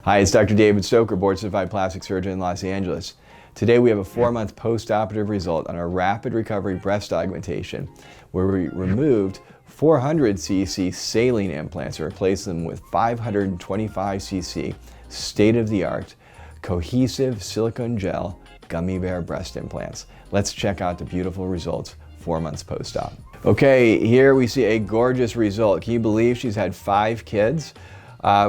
Hi, it's Dr. David Stoker, board-certified plastic surgeon in Los Angeles. Today we have a 4-month post-operative result on our rapid recovery breast augmentation, where we removed 400 cc saline implants and replaced them with 525 cc state-of-the-art cohesive silicone gel gummy bear breast implants. Let's check out the beautiful results 4 months post-op. Okay, here we see a gorgeous result. Can you believe she's had 5 kids?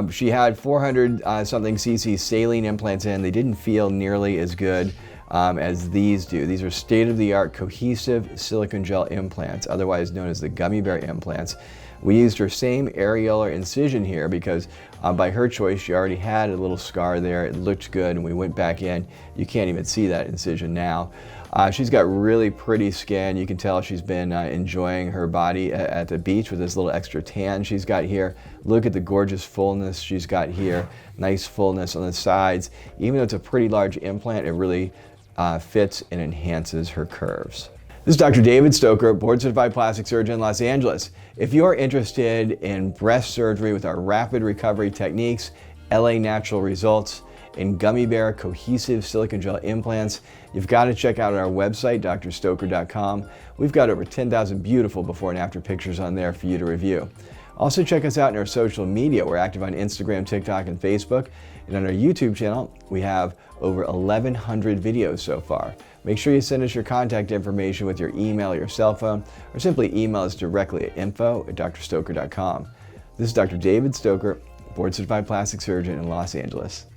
She had 400 something cc saline implants in. They didn't feel nearly as good as these do. These are state-of-the-art cohesive silicone gel implants, otherwise known as the gummy bear implants. We used her same areola incision here because by her choice she already had a little scar there. It looked good and we went back in. You can't even see that incision now. She's got really pretty skin. You can tell she's been enjoying her body at the beach with this little extra tan she's got here. Look at the gorgeous fullness she's got here. Nice fullness on the sides. Even though it's a pretty large implant, it really fits and enhances her curves. This is Dr. David Stoker, board-certified plastic surgeon in Los Angeles. If you are interested in breast surgery with our rapid recovery techniques, LA natural results, and gummy bear cohesive silicone gel implants, you've got to check out our website, drstoker.com. We've got over 10,000 beautiful before and after pictures on there for you to review. Also check us out in our social media. We're active on Instagram, TikTok, and Facebook. And on our YouTube channel, we have over 1,100 videos so far. Make sure you send us your contact information with your email or your cell phone, or simply email us directly at info@drstoker.com. This is Dr. David Stoker, board-certified plastic surgeon in Los Angeles.